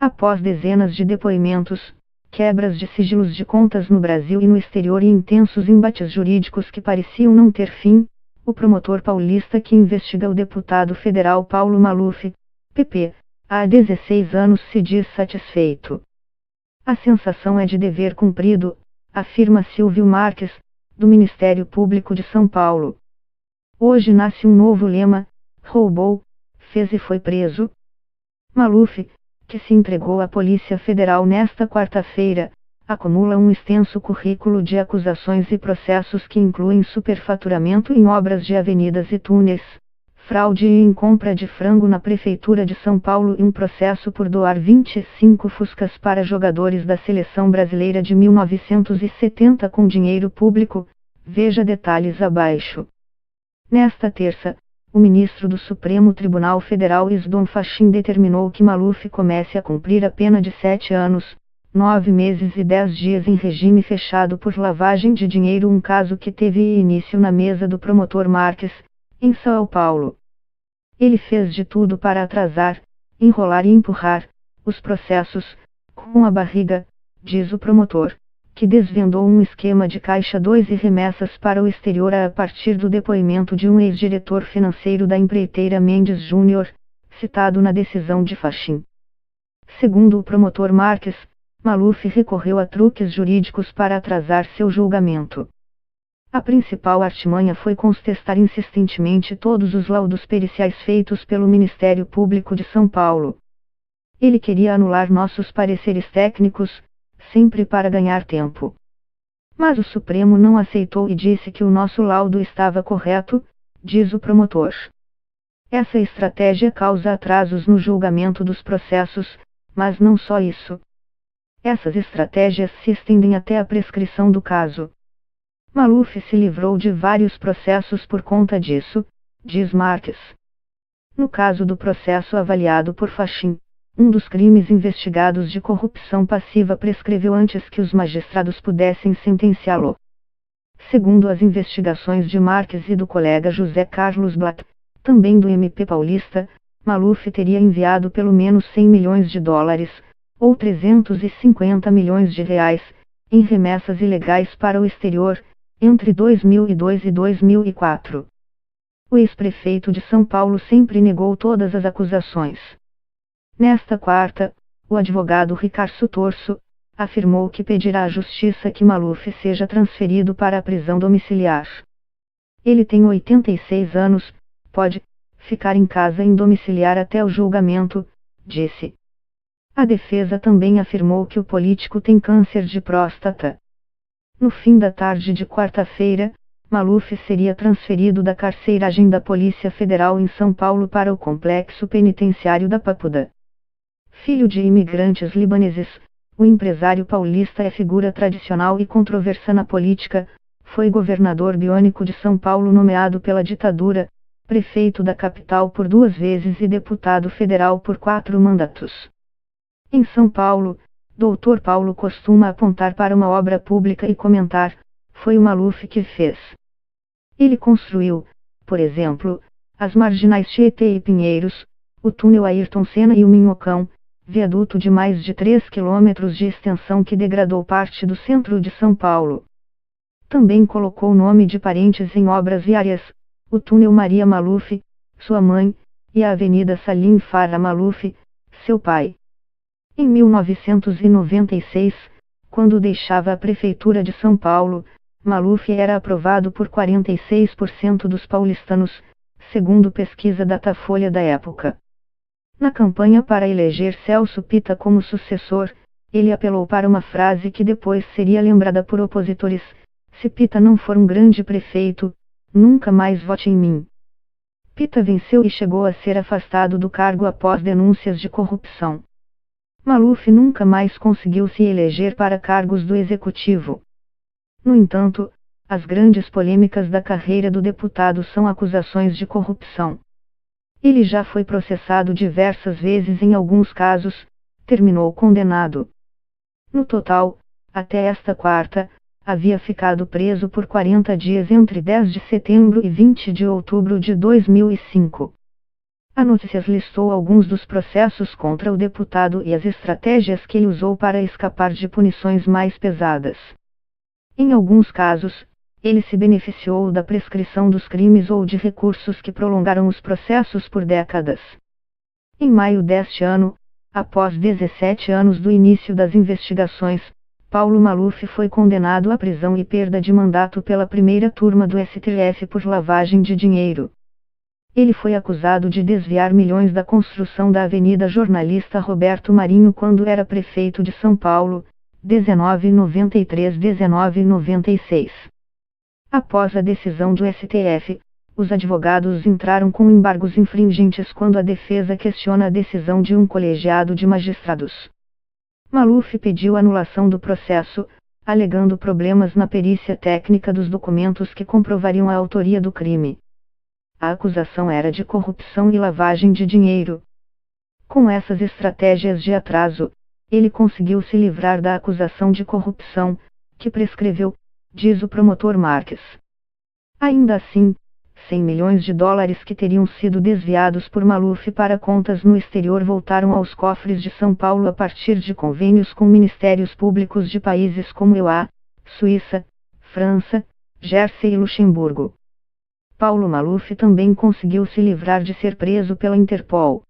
Após dezenas de depoimentos, quebras de sigilos de contas no Brasil e no exterior e intensos embates jurídicos que pareciam não ter fim, o promotor paulista que investiga o deputado federal Paulo Maluf, PP, há 16 anos se diz satisfeito. A sensação é de dever cumprido, afirma Silvio Marques, do Ministério Público de São Paulo. Hoje nasce um novo lema: roubou, fez e foi preso. Maluf, que se entregou à Polícia Federal nesta quarta-feira, acumula um extenso currículo de acusações e processos que incluem superfaturamento em obras de avenidas e túneis, fraude em compra de frango na Prefeitura de São Paulo e um processo por doar 25 Fuscas para jogadores da Seleção Brasileira de 1970 com dinheiro público. Veja detalhes abaixo. Nesta terça, o ministro do Supremo Tribunal Federal Isdom Fachin determinou que Maluf comece a cumprir a pena de 7 anos, 9 meses e 10 dias em regime fechado por lavagem de dinheiro, um caso que teve início na mesa do promotor Marques, em São Paulo. Ele fez de tudo para atrasar, enrolar e empurrar os processos com a barriga, diz o promotor, que desvendou um esquema de Caixa 2 e remessas para o exterior a partir do depoimento de um ex-diretor financeiro da empreiteira Mendes Júnior, citado na decisão de Fachin. Segundo o promotor Marques, Maluf recorreu a truques jurídicos para atrasar seu julgamento. A principal artimanha foi contestar insistentemente todos os laudos periciais feitos pelo Ministério Público de São Paulo. Ele queria anular nossos pareceres técnicos, sempre para ganhar tempo. Mas o Supremo não aceitou e disse que o nosso laudo estava correto, diz o promotor. Essa estratégia causa atrasos no julgamento dos processos, mas não só isso. Essas estratégias se estendem até a prescrição do caso. Maluf se livrou de vários processos por conta disso, diz Marques. No caso do processo avaliado por Fachin, um dos crimes investigados de corrupção passiva prescreveu antes que os magistrados pudessem sentenciá-lo. Segundo as investigações de Marques e do colega José Carlos Blatt, também do MP paulista, Maluf teria enviado pelo menos 100 milhões de dólares, ou 350 milhões de reais, em remessas ilegais para o exterior, entre 2002 e 2004. O ex-prefeito de São Paulo sempre negou todas as acusações. Nesta quarta, o advogado Ricardo Torso afirmou que pedirá à justiça que Maluf seja transferido para a prisão domiciliar. Ele tem 86 anos, pode ficar em casa em domiciliar até o julgamento, disse. A defesa também afirmou que o político tem câncer de próstata. No fim da tarde de quarta-feira, Maluf seria transferido da carceragem da Polícia Federal em São Paulo para o complexo penitenciário da Papuda. Filho de imigrantes libaneses, o empresário paulista é figura tradicional e controversa na política, foi governador biônico de São Paulo nomeado pela ditadura, prefeito da capital por 2 vezes e deputado federal por 4 mandatos. Em São Paulo, Dr. Paulo costuma apontar para uma obra pública e comentar: foi o Maluf que fez. Ele construiu, por exemplo, as marginais Tietê e Pinheiros, o túnel Ayrton Senna e o Minhocão, viaduto de mais de 3 quilômetros de extensão que degradou parte do centro de São Paulo. Também colocou o nome de parentes em obras viárias, o túnel Maria Maluf, sua mãe, e a avenida Salim Farah Maluf, seu pai. Em 1996, quando deixava a prefeitura de São Paulo, Maluf era aprovado por 46% dos paulistanos, segundo pesquisa Datafolha da época. Na campanha para eleger Celso Pitta como sucessor, ele apelou para uma frase que depois seria lembrada por opositores: se Pitta não for um grande prefeito, nunca mais vote em mim. Pitta venceu e chegou a ser afastado do cargo após denúncias de corrupção. Maluf nunca mais conseguiu se eleger para cargos do executivo. No entanto, as grandes polêmicas da carreira do deputado são acusações de corrupção. Ele já foi processado diversas vezes em alguns casos, terminou condenado. No total, até esta quarta, havia ficado preso por 40 dias entre 10 de setembro e 20 de outubro de 2005. A notícia listou alguns dos processos contra o deputado e as estratégias que ele usou para escapar de punições mais pesadas. Em alguns casos, ele se beneficiou da prescrição dos crimes ou de recursos que prolongaram os processos por décadas. Em maio deste ano, após 17 anos do início das investigações, Paulo Maluf foi condenado à prisão e perda de mandato pela primeira turma do STF por lavagem de dinheiro. Ele foi acusado de desviar milhões da construção da Avenida Jornalista Roberto Marinho quando era prefeito de São Paulo, 1993-1996. Após a decisão do STF, os advogados entraram com embargos infringentes quando a defesa questiona a decisão de um colegiado de magistrados. Maluf pediu anulação do processo, alegando problemas na perícia técnica dos documentos que comprovariam a autoria do crime. A acusação era de corrupção e lavagem de dinheiro. Com essas estratégias de atraso, ele conseguiu se livrar da acusação de corrupção, que prescreveu, diz o promotor Marques. Ainda assim, 100 milhões de dólares que teriam sido desviados por Maluf para contas no exterior voltaram aos cofres de São Paulo a partir de convênios com ministérios públicos de países como EUA, Suíça, França, Jersey e Luxemburgo. Paulo Maluf também conseguiu se livrar de ser preso pela Interpol.